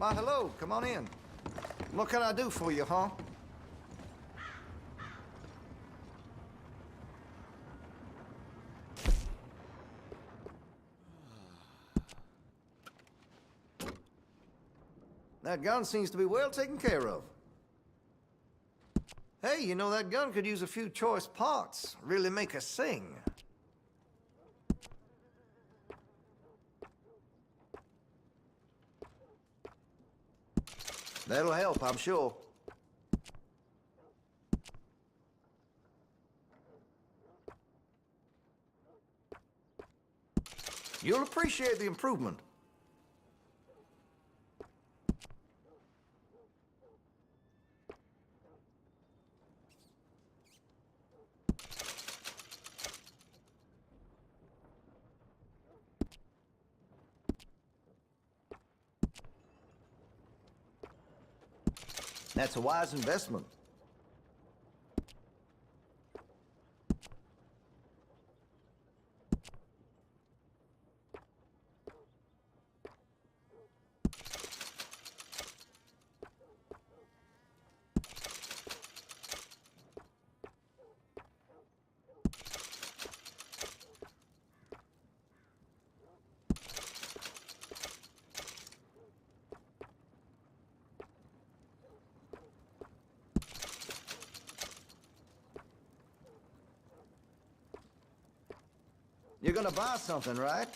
Why, hello. Come on in. What can I do for you, huh? That gun seems to be well taken care of. Hey, you know, that gun could use a few choice parts. Really make us sing. That'll help, I'm sure. You'll appreciate the improvement. That's a wise investment. You're gonna buy something, right?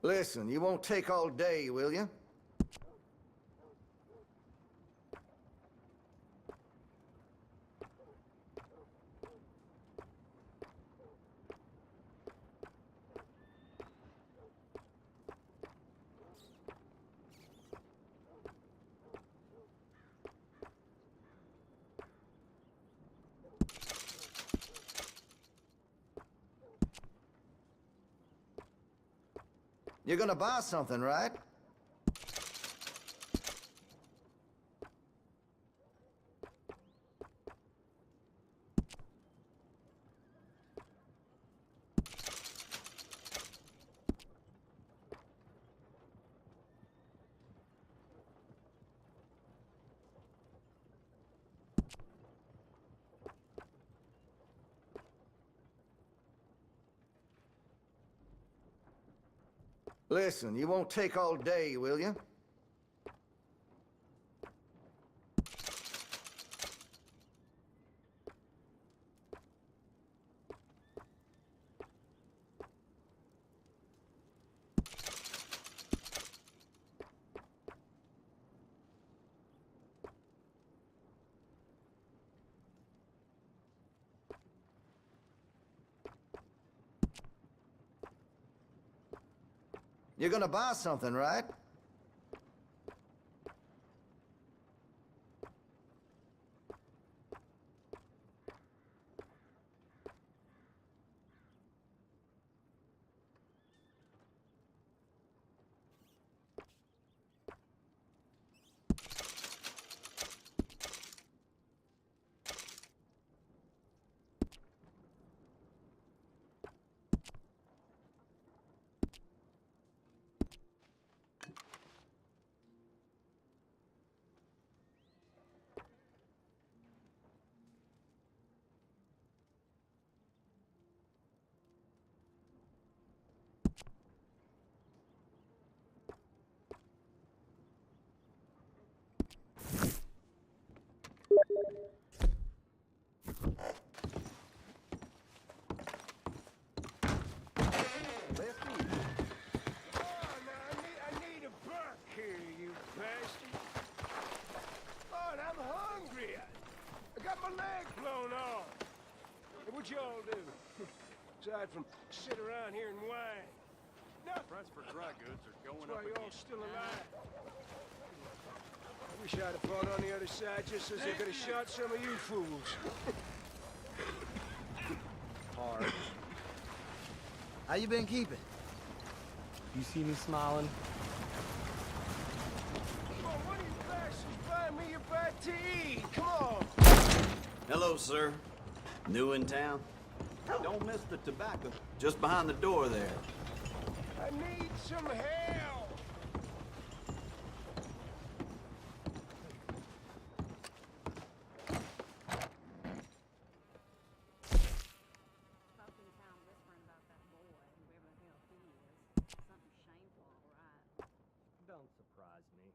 Listen, you won't take all day, will you? You're gonna buy something, right? Listen, you won't take all day, will you? You're gonna buy something, right? What y'all do? Aside from sit around here and whine. Nothing. Price for dry goods are going That's up why y'all again. still alive. Wish I'd have fought on the other side just as I could have shot some of you fools. Hard. How you been keeping? You see me smiling? Come on, one of you bastards buy me a bite to eat. Come on. Hello, sir. New in town? Don't miss the tobacco. Just behind the door there. I need some help. Folk in town whispering about that boy, whoever the hell he is. Something shameful, all right. Don't surprise me.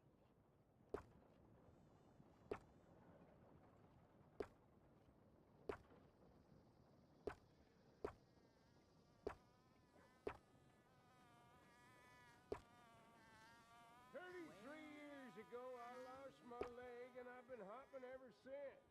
Years ago, I lost my leg, and I've been hopping ever since.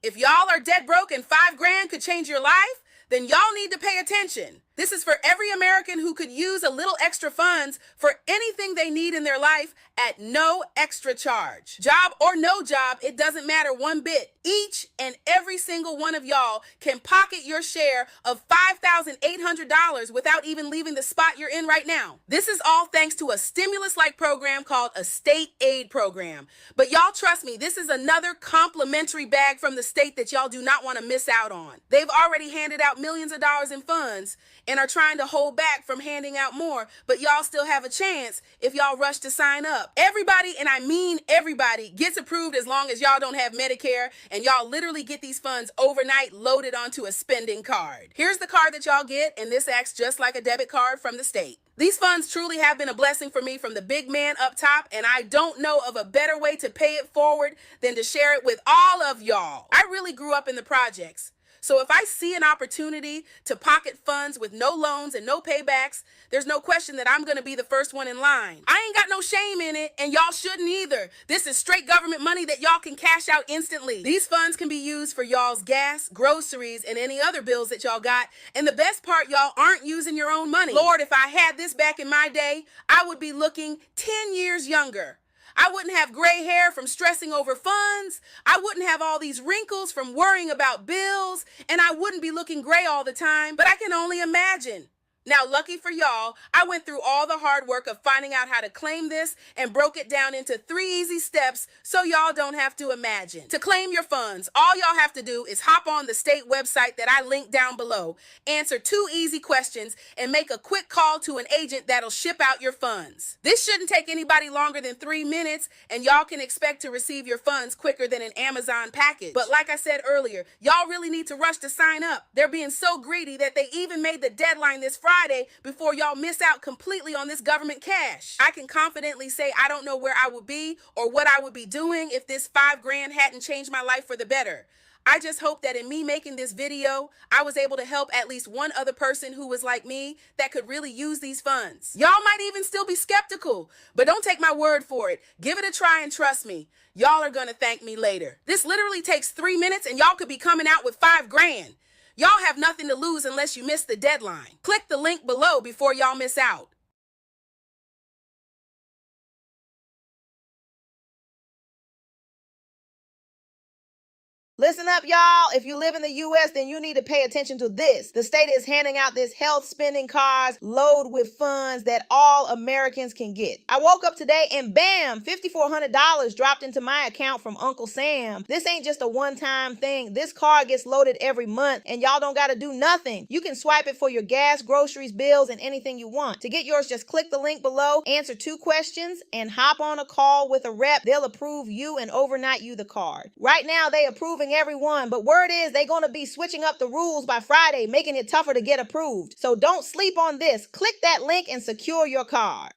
If y'all are dead broke and $5 grand could change your life, then y'all need to pay attention. This is for every American who could use a little extra funds for anything they need in their life at no extra charge. Job or no job, it doesn't matter one bit. Each and every single one of y'all can pocket your share of $5,800 without even leaving the spot you're in right now. This is all thanks to a stimulus-like program called a state aid program. But y'all trust me, this is another complimentary bag from the state that y'all do not want to miss out on. They've already handed out millions of dollars in funds and are trying to hold back from handing out more, but y'all still have a chance if y'all rush to sign up. Everybody, and I mean everybody, gets approved as long as y'all don't have Medicare, and y'all literally get these funds overnight loaded onto a spending card. Here's the card that y'all get, and this acts just like a debit card from the state. These funds truly have been a blessing for me from the big man up top, and I don't know of a better way to pay it forward than to share it with all of y'all. I really grew up in the projects. So if I see an opportunity to pocket funds with no loans and no paybacks, there's no question that I'm going to be the first one in line. I ain't got no shame in it, and y'all shouldn't either. This is straight government money that y'all can cash out instantly. These funds can be used for y'all's gas, groceries, and any other bills that y'all got. And the best part, y'all aren't using your own money. Lord, if I had this back in my day, I would be looking 10 years younger. I wouldn't have gray hair from stressing over funds. I wouldn't have all these wrinkles from worrying about bills. And I wouldn't be looking gray all the time. But I can only imagine. Now, lucky for y'all, I went through all the hard work of finding out how to claim this and broke it down into 3 easy steps so y'all don't have to imagine. To claim your funds, all y'all have to do is hop on the state website that I linked down below, answer 2 easy questions, and make a quick call to an agent that'll ship out your funds. This shouldn't take anybody longer than 3 minutes, and y'all can expect to receive your funds quicker than an Amazon package. But like I said earlier, y'all really need to rush to sign up. They're being so greedy that they even made the deadline this Friday before y'all miss out completely on this government cash. I can confidently say I don't know where I would be or what I would be doing if this $5 grand hadn't changed my life for the better. I just hope that in me making this video, I was able to help at least one other person who was like me that could really use these funds. Y'all might even still be skeptical, but don't take my word for it. Give it a try and trust me. Y'all are gonna thank me later. This literally takes 3 minutes and y'all could be coming out with $5 grand. Y'all have nothing to lose unless you miss the deadline. Click the link below before y'all miss out. Listen up, y'all. If you live in the U.S., then you need to pay attention to this. The state is handing out this health spending cards loaded with funds that all Americans can get. I woke up today and bam, $5,400 dropped into my account from Uncle Sam. This ain't just a one-time thing. This card gets loaded every month, and y'all don't got to do nothing. You can swipe it for your gas, groceries, bills, and anything you want. To get yours, just click the link below, answer 2 questions, and hop on a call with a rep. They'll approve you and overnight you the card. Right now, they approving everyone, but word is they're going to be switching up the rules by Friday, making it tougher to get approved. So don't sleep on this. Click that link and secure your card.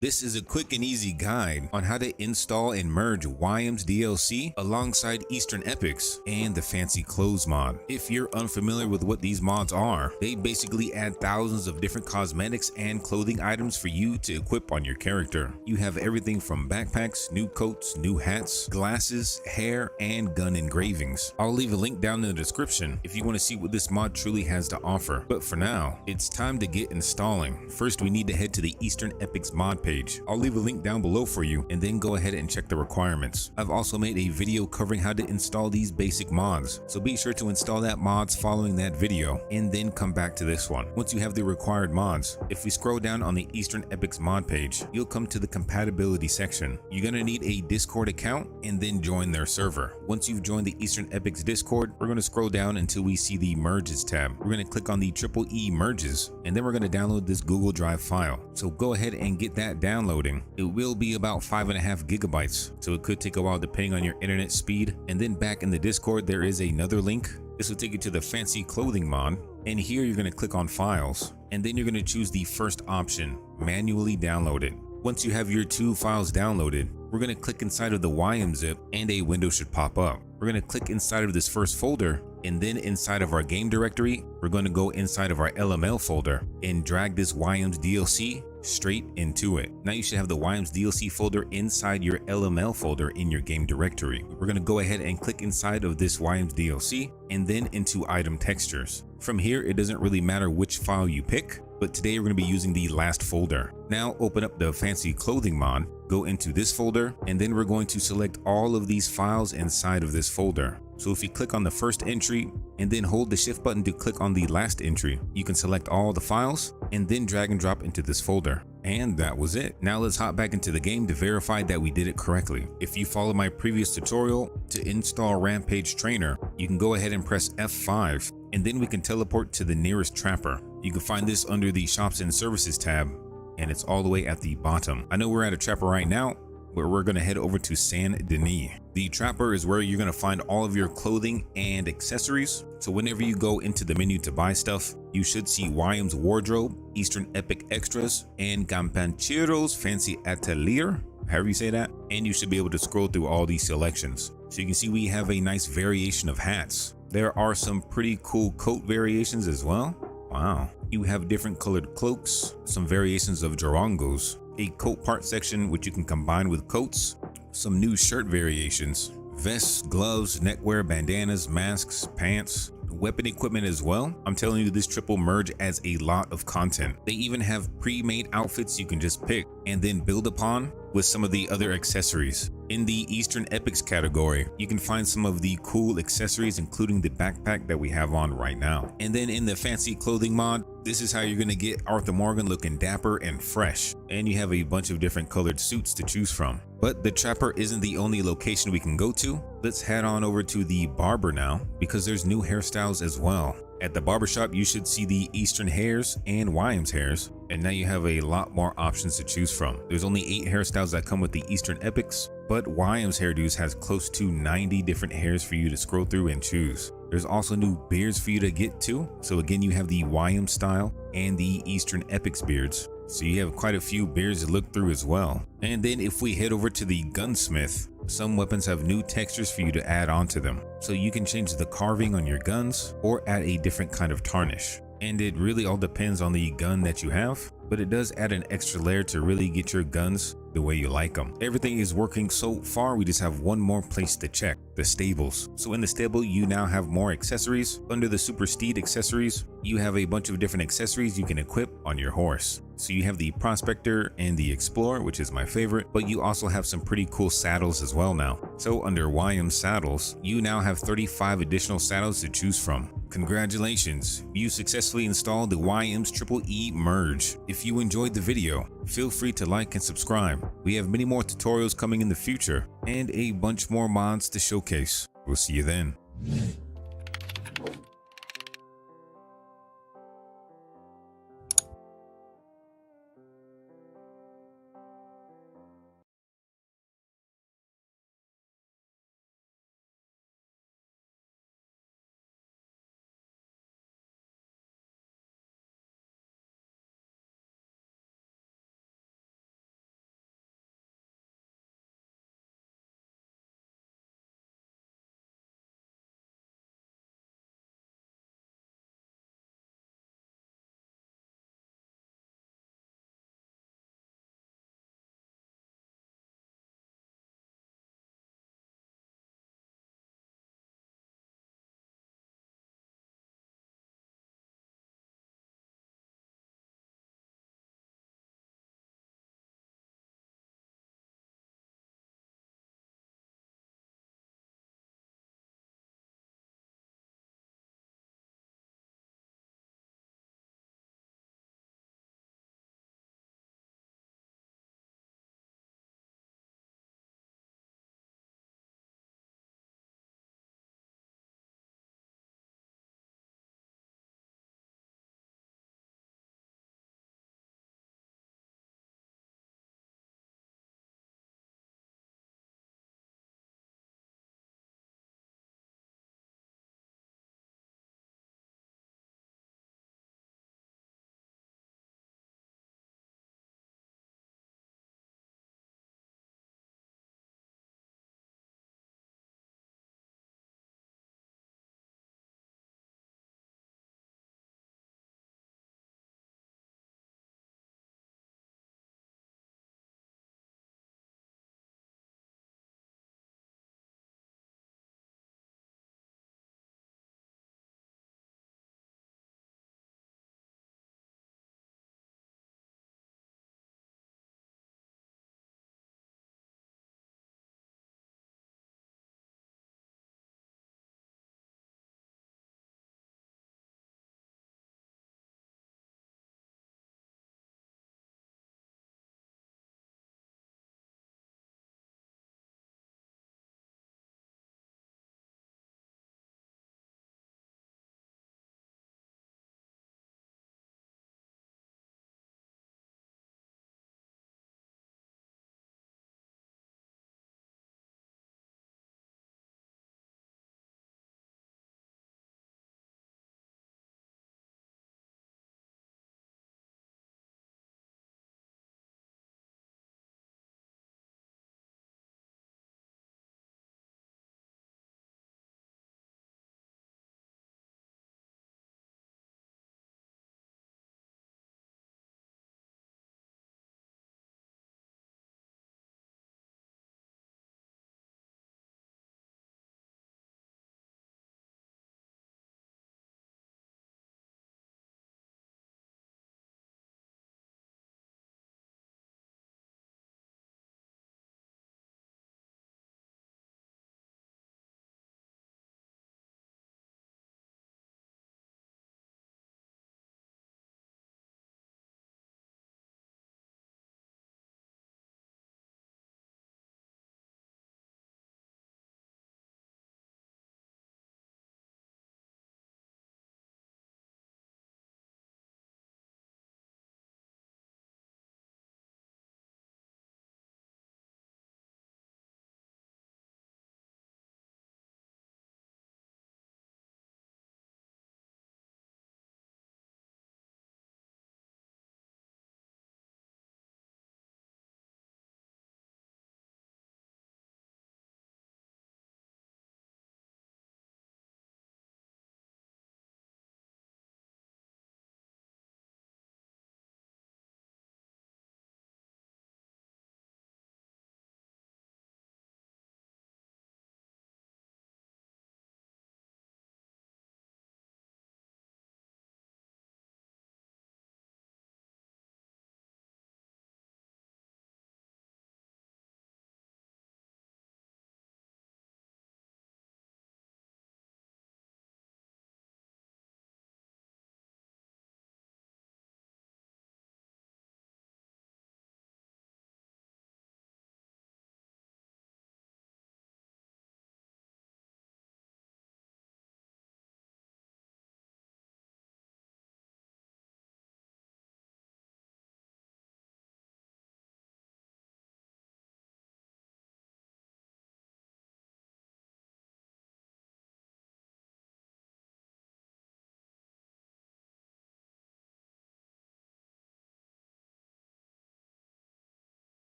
This is a quick and easy guide on how to install and merge YM's DLC alongside Eastern Epics and the Fancy Clothes mod. If you're unfamiliar with what these mods are, they basically add thousands of different cosmetics and clothing items for you to equip on your character. You have everything from backpacks, new coats, new hats, glasses, hair, and gun engravings. I'll leave a link down in the description if you want to see what this mod truly has to offer. But for now, it's time to get installing. First, we need to head to the Eastern Epics mod page. I'll leave a link down below for you, and then go ahead and check the requirements. I've also made a video covering how to install these basic mods, so be sure to install that mods following that video and then come back to this one. Once you have the required mods, if we scroll down on the Eastern Epics mod page, you'll come to the compatibility section. You're gonna need a Discord account and then join their server. Once you've joined the Eastern Epics Discord, we're gonna scroll down until we see the merges tab. We're gonna click on the EEE merges, and then we're gonna download this Google Drive file. So go ahead and get that downloading. It will be about 5.5 gigabytes, so it could take a while depending on your internet speed. And then back in the Discord, there is another link. This will take you to the Fancy Clothing mod, and here you're going to click on Files, and then you're going to choose the first option, Manually Download It. Once you have your 2 files downloaded, we're going to click inside of the YM zip, and a window should pop up. We're going to click inside of this first folder, and then inside of our game directory, we're going to go inside of our LML folder and drag this YM's DLC straight into it. Now you should have the Williams DLC folder inside your LML folder in your game directory. We're going to go ahead and click inside of this Williams DLC and then into item textures. From here, it doesn't really matter which file you pick, but today we're going to be using the last folder. Now open up the fancy clothing mod, go into this folder, and then we're going to select all of these files inside of this folder. So if you click on the first entry and then hold the shift button to click on the last entry, you can select all the files and then drag and drop into this folder. And that was it. Now let's hop back into the game to verify that we did it correctly. If you follow my previous tutorial to install Rampage Trainer, you can go ahead and press F5 and then we can teleport to the nearest trapper. You can find this under the Shops and Services tab, and it's all the way at the bottom. I know we're at a trapper right now, but we're going to head over to Saint Denis. The trapper is where you're going to find all of your clothing and accessories. So whenever you go into the menu to buy stuff, you should see Williams Wardrobe, Eastern Epic Extras, and Campanchero's Fancy Atelier, however you say that. And you should be able to scroll through all these selections. So you can see we have a nice variation of hats. There are some pretty cool coat variations as well. Wow. You have different colored cloaks, some variations of Jarongos, a coat part section which you can combine with coats, some new shirt variations, vests, gloves, neckwear, bandanas, masks, pants, weapon equipment as well. I'm telling you, this triple merge adds a lot of content. They even have pre-made outfits you can just pick and then build upon with some of the other accessories. In the Eastern Epics category, you can find some of the cool accessories, including the backpack that we have on right now. And then in the fancy clothing mod, this is how you're gonna get Arthur Morgan looking dapper and fresh. And you have a bunch of different colored suits to choose from. But the trapper isn't the only location we can go to. Let's head on over to the barber now, because there's new hairstyles as well. At the barbershop, you should see the Eastern hairs and Williams hairs, and now you have a lot more options to choose from. There's only 8 hairstyles that come with the Eastern Epics, but Williams Hairdos has close to 90 different hairs for you to scroll through and choose. There's also new beards for you to get to. So again, you have the Williams style and the Eastern Epics beards. So you have quite a few beards to look through as well. And then if we head over to the gunsmith, some weapons have new textures for you to add onto them. So you can change the carving on your guns or add a different kind of tarnish. And it really all depends on the gun that you have, but it does add an extra layer to really get your guns the way you like them. Everything is working so far. We just have one more place to check: the stables. So in the stable, you now have more accessories. Under the Super Steed accessories, you have a bunch of different accessories you can equip on your horse. So you have the Prospector and the Explorer, which is my favorite, but you also have some pretty cool saddles as well now. So under Williams Saddles, you now have 35 additional saddles to choose from. Congratulations, you successfully installed the Williams EE merge. If you enjoyed the video, feel free to like and subscribe. We have many more tutorials coming in the future and a bunch more mods to showcase. We'll see you then.